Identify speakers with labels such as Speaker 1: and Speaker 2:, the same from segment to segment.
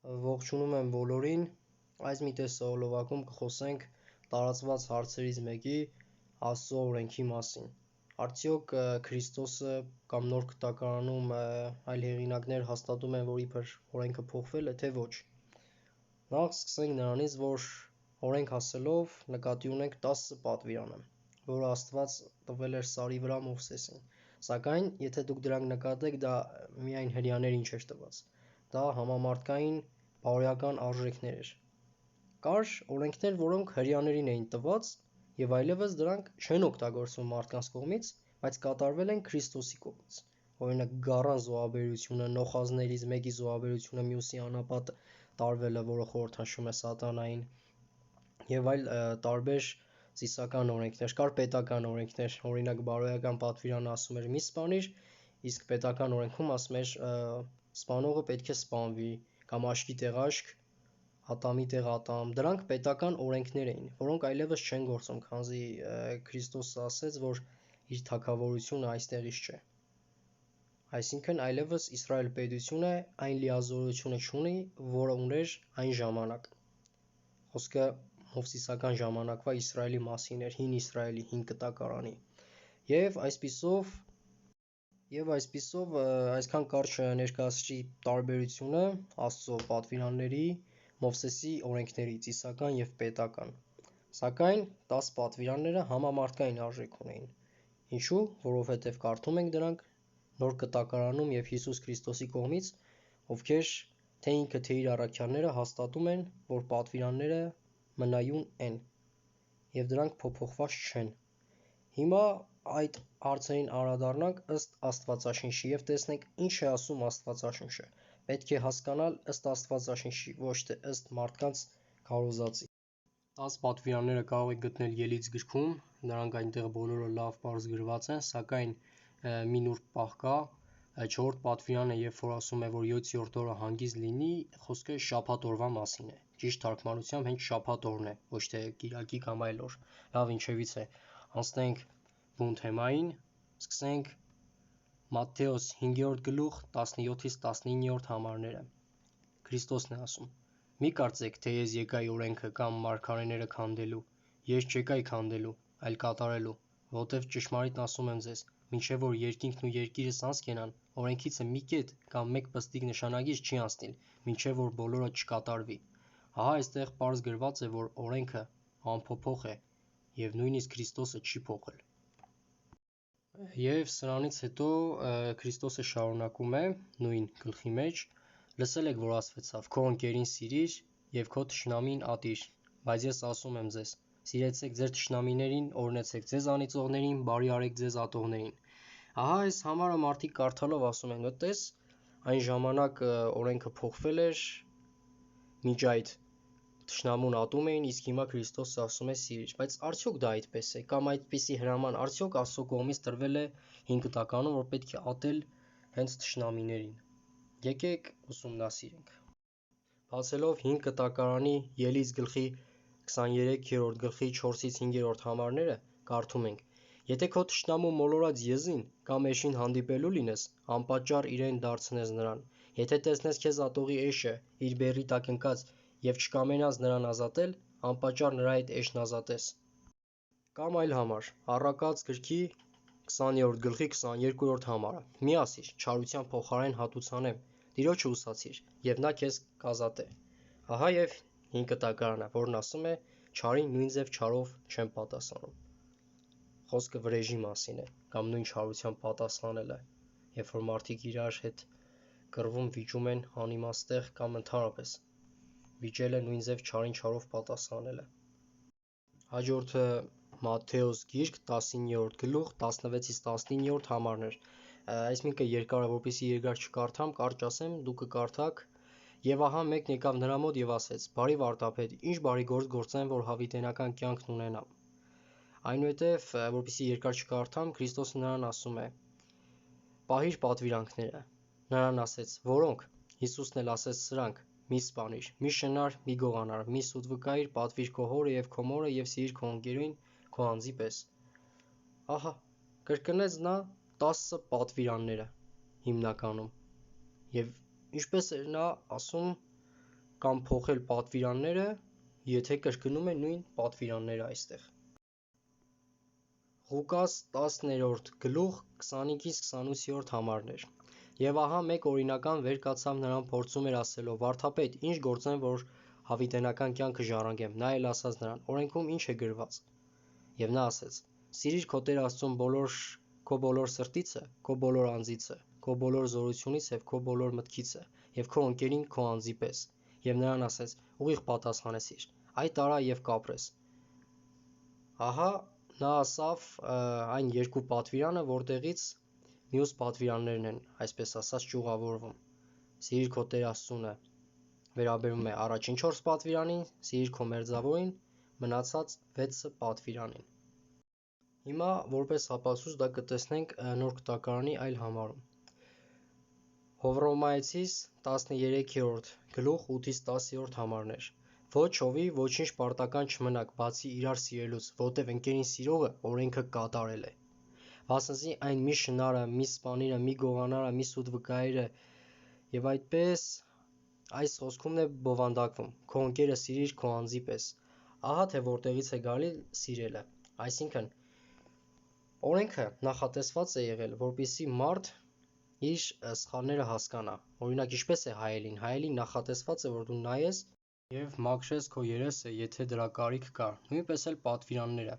Speaker 1: Ողջունում եմ բոլորին, այս մի տեսահոլովակում կխոսենք տարածված հարցերից մեկի Աստծո օրենքի մասին։ Արդյոք Քրիստոսը կամ Նոր Կտակարանում այլ հեղինակներ հաստատում են, որ իբր օրենքը փոխվել է, թե ոչ։ Նախ սկսենք նրանից, որ օրենք ասելով նկատի ունենք 10 պատվիրանը, որը Աստված տվել էր սարի վրա Մովսեսին։ Սակայն, եթե դուք դրանք նկատեք, դա միայն հրեաներին չէր տված, դա համամարտկային բարոյական արժեքներ էր։ Կար օրենքներ, որոնք հրեաներին էին տված եւ այլևս դրանք չեն օգտագործվում մարդկանց կողմից, բայց կատարվել են Քրիստոսի կողմից։ Օրինակ գառան զոհաբերությունը, նոխազներից մեկի զոհաբերությունը, մյուսի անապատ տարվելը, որը խորհրդանշում է սատանային, եւ այլ տարբեր ծիսական օրենքներ, կար պետական օրենքներ, օրինակ բարոյական պատվիրանը ասում էր մի սպանիր, իսկ պետական օրենքում ասում էր սպանողը պետք է սպանվի, կամ աշկի տեղ աշկ, ատամի տեղ ատամ։ Դրանք պետական օրենքներ էին, որոնք այլևս չեն գործում, քանզի Քրիստոսը ասեց, որ իր թագավորությունը այստեղից չէ։ Այսինքն այլևս Իսրայել պետությունը այն լիազորությունը չունի, որը ուներ այն ժամանակ։ Խոսքը Մովսիսական ժամանակվա Իսրայելի մասին էր, հին Իսրայելի, հին Կտակարանի։ Եվ այսպիսով այսքան կարճ ներկայացրի տարբերությունը Աստծո պատվիրանների, Մովսեսի օրենքների, ծիսական եւ պետական։ Սակայն 10 պատվիրանները համամարտկային արժեք ունեին։ Ինչու՞, որովհետեւ կարդում ենք դրանք Նոր Կտակարանում եւ Հիսուս Քրիստոսի կողմից, ովքեր թե ինքը, թե իր առաքյալները հաստատում են, որ պատվիրանները մնայուն են եւ դրանք փոփոխված չեն։ Հիմա այդ հարցերին անդրադառնանք ըստ Աստվածաշնչի եւ տեսնենք ինչ է ասում Աստվածաշունչը։ Պետք է հասկանալ ըստ Աստվածաշնչի, ոչ թե ըստ մարդկանց քարոզածի։ 10 պատվիրանները կարող եք գտնել Ելից գրքում, նրանք այնտեղ բոլորը լավ բարձ գրված են, սակայն մի նուրբ պահ կա, 4-րդ պատվիրանը, երբ որ ասում է, որ 7-րդ օրը հանգիստ լինի, խոսքը շաբաթ օրվա մասին է։ Ճիշտ թարգմանությամբ հենց շաբաթ օրն է, ոչ թե կիրակի կամ այլ օր։ Լավ, ինչևից է։ Անցնենք բուն թեմային, սկսենք Մատթեոս 5-րդ գլուխ 17-ից 19-րդ համարները։ Քրիստոսն է ասում. «Մի կարծեք, թե ես եկայի օրենքը կամ մարգարեները քանդելու, ես չեկայի քանդելու, այլ կատարելու, որովհետև ճշմարիտ ասում եմ ձեզ, մինչև որ երկինքն ու երկիրը անցկենան, օրենքիցը մի կետ կամ մեկ պստիկ նշանագիր չի անցնիլ, մինչև որ բոլորը չկատարվի»։ Ահա այստեղ պարզ գրված է, որ օրենքը անփոփոխ է եւ նույնիսկ Քրիստոսը չի փոխել։ Եվ սրանից հետո Քրիստոսը շարունակում է նույն գլխի մեջ. «Լսել եք, որ ասվեցավ. քո ընկերին սիրիր եւ քո թշնամին ատիր, բայց ես ասում եմ ձեզ. սիրեցեք ձեր թշնամիներին, օրհնեցեք ձեզ անիծողներին, բարի արեք ձեզ ատողներին»։ Ահա այս համարը մարդիկ կարդալով ասում են. «Տես, այն ժամանակ օրենքը փոխվել էր, մինչ այդ թշնամուն ատում էին, իսկ հիմա Քրիստոսը ասում է սիրիր»։ Բայց արդյոք դա այդպես է, կամ այդպիսի հրաման արդյոք Աստծո կողմից տրվել է հին Կտակարանում, որ պետք է ատել հենց թշնամիներին։ Եկեք ուսումնասիրենք։ Բացելով հին Կտակարանի Ելից գլխի 23-րդ գլխի 4-ից 5-րդ համարները, կարդում ենք. «Եթե քո թշնամու մոլորած եզին կամ էշին հանդիպելու լինես, անպատճառ իրեն դարձնես նրան։ Եթե տեսնես քեզ ատողի էշը իր բեռի տակ ընկած եւ չկամենաս նրան ազատել, անպատճառ նրա հետ էշն ազատես»։ Կամ այլ համար, Առակաց գրքի 20-րդ գլխի 22-րդ համարը. «Մի ասիր, չարության փոխարեն հատուցանեմ, Տիրոջը ուսացիր, եւ նա քեզ կազատե»։ Ահա եւ հին Կտակարանը, որն ասում է չարին նույն ձև չարով չեն պատասխանում։ Խոսքը վրեժի մասին է, կամ նույն չարությամբ պատասխանելը, երբ որ մարդիկ իրար հետ կռվում, վիճում են անիմաստ կամ ընդհանրապես վիճելը նույն ձև չարին չարով պատասխանելը։ Հաջորդը Մատթեոս գիրք 19-րդ գլուխ 16-ից 19-րդ համարներ։ Այսինքն երկար է, որպեսզի երկար չկարդամ, կարճ ասեմ, դուք կկարդաք։ «Եվ ահա մեկն եկավ նրա մոտ եւ ասեց. Բարի վարդապետ, ինչ բարի գործ գործեմ, որ հավիտենական կյանքն ունենամ»։ Այնուհետև, որպեսզի երկար չկարդամ, Քրիստոսը նրան ասում է. «Պահիր պատվիրանքները»։ Նրան ասեց. «Որոնք»։ Հիսուսն էլ ասեց սրանք. «Մի սպանիր, մի շնար, մի գողանար, մի սուտ վկայիր, պատվիր քո հորը եւ քո մորը եւ սիրիր քո ընկերոջն քո անձի պես»։ Ահա, կրկնեց նա 10 պատվիրանները հիմնականում։ Եվ ինչպես էր նա ասում, կամ փոխել պատվիրանները, եթե կրկնում է նույն պատվիրանները այստեղ։ Ղուկաս 10-րդ գլուխ 25-ից 28-րդ համարներ։ Եվ ահա մեկ օրինական վեր կացավ նրան փորձում էր ասելով. «Վարդապետ, ինչ գործեմ, որ հավիտենական կյանքը ժառանգեմ»։ Նա էլ ասաց նրան. «Օրենքում ինչ է գրված»։ Եվ նա ասեց. «Սիրիր քո Տեր Աստծուն քո բոլոր սրտիցը, քո բոլոր անձիցը, քո բոլոր զորությունից և քո բոլոր մտքիցը, և քո ընկերին քո անձի պես»։ Եվ նրան ասեց. «Ուղիղ պատասխանեցիր, այդ արա և կապրես»։ Ահա նա ասավ այն երկու պատվիրանը, որտեղից մյուս պատվիրաններն են, այսպես ասած, ճյուղավորվում։ Սիրիր քո Տեր Աստծունը վերաբերում է առաջին 4 պատվիրանին, սիրիր քո մերձավորին մնացած 6 պատվիրանին։ Հիմա որպես ապացույց դա կտեսնենք Նոր Կտակարանի այլ համարում։ Հռոմայեցիս 13-րդ գլուխ 8-ից 10-րդ համարներ։ Ոչ հովի ոչինչ պարտական չմնաք, բացի իրար սիրելուց, որտև ընկերին սիրողը օրենքը կատարել է։ Վասնզի այն մի շնարը, մի սպանիրը, մի գողանարը, մի սուտ վկայիրը և այդպես այս խոսքումն է բովանդակվում. քո ընկերը սիրիր քո անձի պես։ Ահա թե որտեղից է գալի սիրելը։ Այսինքն օրենքը նախատեսված է եղել, որպեսզի մարդ իր սխալները հասկանա։ Օրինակ ինչպես է հայելին։ Հայելին նախատեսված է, որ դու նայես և մաքրես քո երեսը, եթե դրա կարիք կա։ Նույնպես էլ պատվիրանները։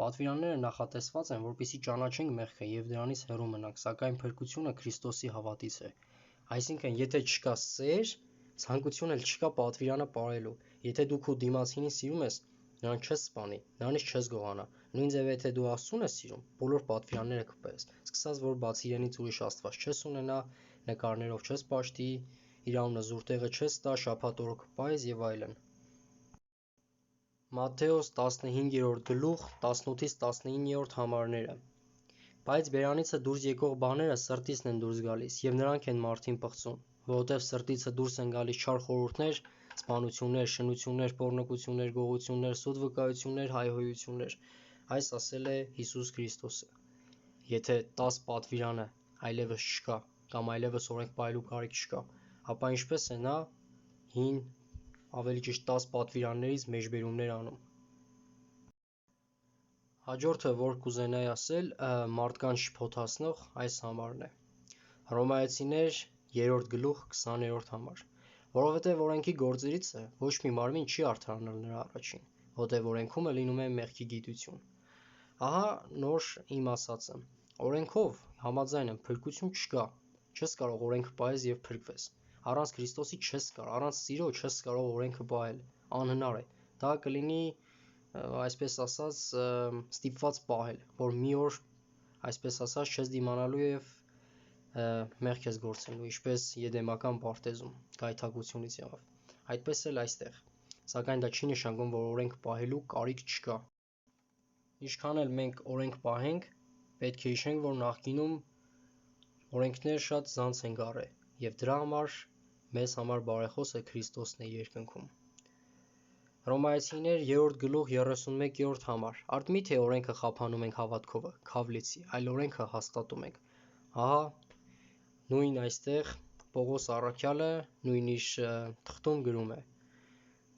Speaker 1: Պատվիրանները նախատեսված են, որպեսզի ճանաչենք մեղքը և դրանից հեռու մնանք, սակայն փրկությունը Քրիստոսի հավատից է։ Այսինքն, եթե չկա սեր, ցանկություն էլ չկա պատվիրանը պարելու։ Եթե դու քո դիմացինին սիրում ես, նրան չես սպանի, նրանից չես գողանա։ Նույն ձև եթե դու Աստծուն ես սիրում, բոլոր պատվիրանները կպահես, սկսած որ բացի իրենից ուրիշ աստված չես ունենա, նկարներով չես պաշտի, իր անունը զուր տեղը չես տա, շաբաթ օրը կպահես եւ այլն։ Մատթեոս 15-րդ գլուխ 18-ից 19-րդ համարները։ Բայց բերանիցը դուրս եկող բաները սրտիցն են դուրս գալիս, և նրանք են մարդին պղծում, որովհետև սրտիցը դուրս են գալիս չար խորհուրդներ, սպանություններ, շնություններ, պոռնոգություններ, գողություններ, սուտ վկայություններ, հայհոյություններ։ Այս ասել է Հիսուս Քրիստոսը։ Եթե 10 պատվիրանը այլևս չկա, կամ այլևս օրենք պահելու կարիք չկա, ապա ինչպես է նա հին, ավելի ճիշտ 10 պատվիրաններից մեջբերումներ անում։ Հաջորդը, որ կուզենայի ասել, մարդկանց շփոթացնող այս համարն է։ Հռոմայեցիներ 3-րդ գլուխ 20-րդ համար։ Որովհետև օրենքի գործերիցը ոչ մի մարմին չի արդարանալ նրա առաջին, որտեղ օրենքում է լինում է մեղքի գիտություն։ Ահա նոր իմ ասածը։ Օրենքով համաձայն եմ, փրկություն չկա։ Չես կարող օրենքը պահես և փրկվես։ Առանց Քրիստոսի չես կարող, առանց սիրո չես կարող օրենքը պահել, անհնար է։ Դա կլինի, այսպես ասած, ստիպված պահել, որ մի օր, այսպես ասած, չես դիմանալու և մեղք ես գործելու, ինչպես Եդեմական պարտեզում գայթակղությունից եղավ։ Այդպես էլ այստեղ։ Սակայն դա չի նշանակում, որ օրենք պահելու կարիք չկա։ Ինչքան էլ մենք օրենք պահենք, պետք է հիշենք, որ նախկինում օրենքներ շատ զանց են առել, և դրա համար մեզ համար բարեխոսը Քրիստոսն է երկնքում։ Հռոմայեցիներ 3-րդ գլուխ 31-րդ համար։ Արդ միթե օրենքը խափանում ենք հավատքովը, քավլիցի, այլ օրենքը հաստատում ենք։ Ահա նույն այստեղ Պողոս առաքյալը նույն իր թղթում գրում է,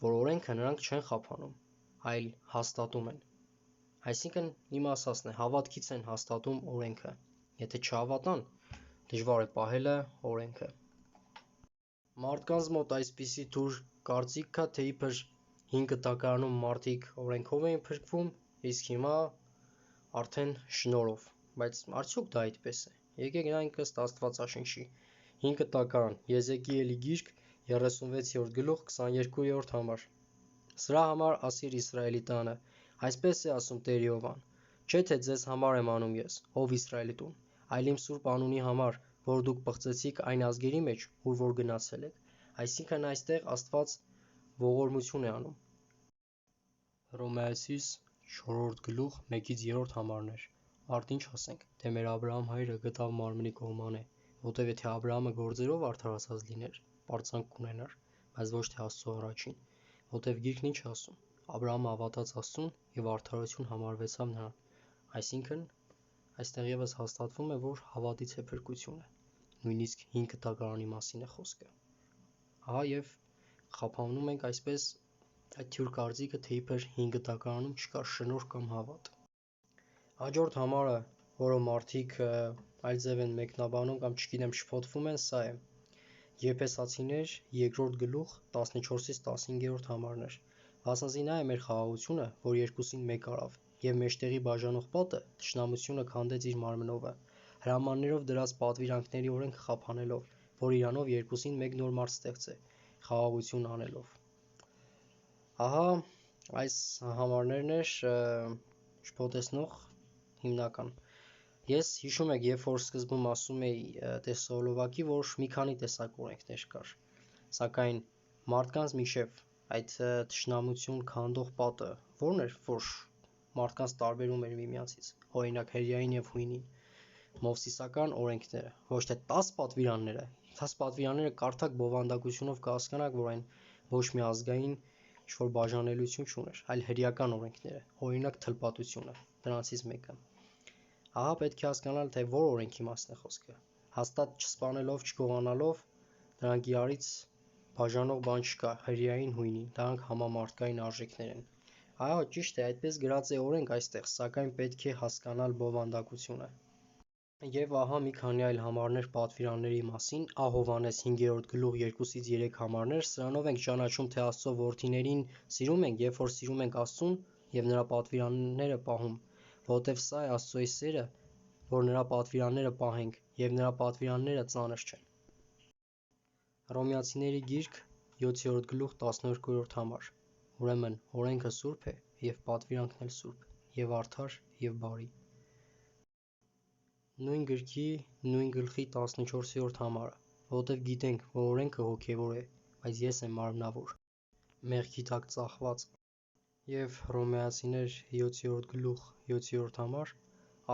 Speaker 1: որ օրենքը նրանք չեն խափանում, այլ հաստատում են։ Այսինքն իմ ասածն է, հավատքից են հաստատում օրենքը։ Եթե չհավատան, դժվար է պահելը օրենքը։ Մարդկանց մոտ այսպիսի թուր կարծիք կա, թե իբր հին Կտակարանում մարդիկ օրենքով էին փրկվում, իսկ հիմա արդեն շնորհով, բայց արդյոք դա այդպես է։ Եկեք նայենք ըստ Աստվածաշնչի։ Հին Կտակարան, Եզեկիելի գիրք 36-րդ գլուխ 22-րդ համար։ Սրա համար ասիր Իսրայելի տանը. այսպես է ասում Տեր Եհովան. չէ թե ձեզ համար եմ անում ես, ով Իսրայելի տուն, այլ իմ սուրբ անունի համար, որ դուք պղծեցիք այն ազգերի մեջ, ուր որ գնացել եք։ Այսինքն այստեղ Աստված ողորմություն է անում։ Հռոմայեցիս 4-րդ գլուխ 1-ից 3 համարներ։ Արդ ինչ ասենք, թե մեր Աբրահամ հայրը գտավ մարմնի կողմանը, որտև եթե Աբրահամը գործերով արդարացած լիներ, պարծանք կունենար, բայց ոչ թե Աստծո առաջին, որտև Գիրքն ինչ է ասում. Աբրահամը հավատաց Աստծուն և արդարություն համարվեցավ նրան։ Այսինքն այստեղ ևս հաստատվում է, որ հավատից է փրկությունը։ Նույնիսկ Հին Կտակարանի մասին է խոսքը։ Ահա և խափանում ենք այսպես այդ թյուր կարծիքը, թե իբր հին գտակարանում չկա շնորհ կամ հավատ։ Հաջորդ համարը, որը մարդիկ այլ ձև են մեկնաբանում կամ չգիտեմ շփոթվում են, սա է. Եփեսացիներ 2-րդ գլուխ 14-ից 15-րդ համարներ։ Վասնզի նա է մեր խաղաղությունը, որ երկուսին մեկ արավ, եւ մեջտեղի բաժանող պատը թշնամությունը քանդեց իր մարմնովը, հրամաններով դրած պատվիրանքների օրենքը խափանելով, որ իրանով երկուսին մեկ նոր մարդ ստեղծե, խաղաղություն անելով։ Ահա այս համարներն էր շփոթեցնող հիմնական։ Ես հիշում եք, երբ որ սկզբում ասում էի տեսահոլովակի, որ մի քանի տեսակ օրենքներ կար, սակայն մարդկանց միջև այդ թշնամություն քանդող պատը ո՞րն էր, որ մարդկանց տարբերում էր միմյանցից, օրինակ հրեային եւ հույնին, մովսիսական օրենքները, ոչ թե 10 պատվիրանները, 10 պատվիրանները կարդաք բովանդակությունով կհասկանաք, որ այն ոչ մի ազգային ինչ-որ բաժանելիություն չուներ, այլ հրեական օրենքները, օրինակ թլպատությունը, դրանցից մեկը։ Ահա պետք է հասկանալ, թե որ օրենքի մասն է խոսքը։ Հաստատ չսպանելով, չգողանալով, դրանք իրարից բաժանող բան չկա, հրեային հույնին, դրանք համամարտկային արժեքներ են։ Ահա ճիշտ է, այդպես գրած է օրենք այստեղ, սակայն պետք է հասկանալ բովանդակությունը։ Եվ ահա մի քանի այլ համարներ պատվիրանների մասին, Հովհաննես 5-րդ գլուխ 2-ից 3 համարներ, սրանով ենք ճանաչում, թե Աստծո որդիներին սիրում ենք, երբ որ սիրում ենք Աստծուն եւ նրա պատվիրանները պահում, որովհետեւ սա է Աստծոյի սերը, որ նրա պատվիրանները պահենք, եւ նրա պատվիրանները ծանր չեն։ Հռոմեացիների գիրք 7-րդ գլուխ 12-րդ համար։ Ուրեմն օրենքը սուրբ է եւ պատվիրանքն էլ սուրբ եւ արդար եւ բարի։ Նույն գրքի նույն գլխի 14-րդ համարը, որովհետեւ գիտենք, որ օրենքը հոգեվոր է, բայց ես եմ մարմնավոր, մեղքի տակ ծախված։ Եվ Հռոմեացիներ 7-րդ գլուխ 7-րդ համար,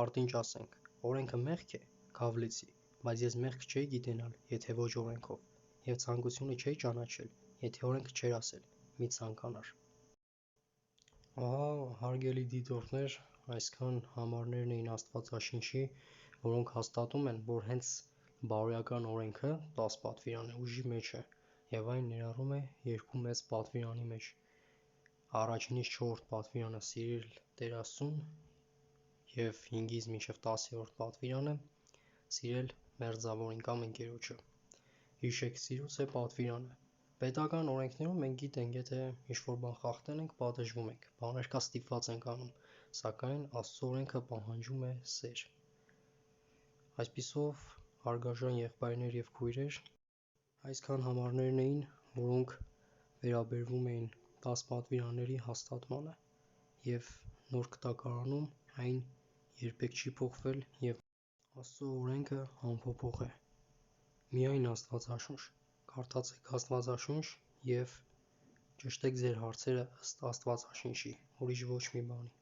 Speaker 1: արդինչ ասենք, օրենքը մեղք է, Գավլեցի, բայց ես մեղք չէի գիտենալ, եթե ոչ օրենքով, եւ ցանկությունը չէի ճանաչել, եթե օրենքը չէր ասել, մի ցանկանար։ Ահա, հարգելի դիտողներ, այսքան համարներն էին Աստվածաշնչի, որոնք հաստատում են, որ հենց բարոյական օրենքը 10 պատվիրան է, ուժի մեջ է, եւ այն ներառում է երկու մեծ պատվիրանի մեջ։ Առաջինից 4-րդ պատվիրանը սիրել Տեր Աստծուն եւ 5-ից մինչեւ 10-րդ պատվիրանը սիրել մերձավորին կամ ընկերոջը։ Հիշեք, սիրուց է պատվիրանը։ Պետական օրենքներում մենք գիտենք, եթե ինչ-որ բան խախտել ենք, պատժվում ենք, բաներ կա ստիպված ենք անում, սակայն Աստծո օրենքը պահանջում է սեր։ Այսպիսով, հարգարժան եղբայրներ եւ քույրեր, այսքան համարներն էին, որոնք վերաբերվում էին 10 պատվիրանների հաստատմանը, եւ նոր գտակարանում այն երբեք չի փոխվել եւ Աստծո օրենքը անփոփոխ է։ Միայն Աստվածաշունչ, կարդացեք Աստվածաշունչ եւ ճշտեք ձեր հարցերը ըստ Աստվածաշնչի, ուրիշ ոչ մի բանի։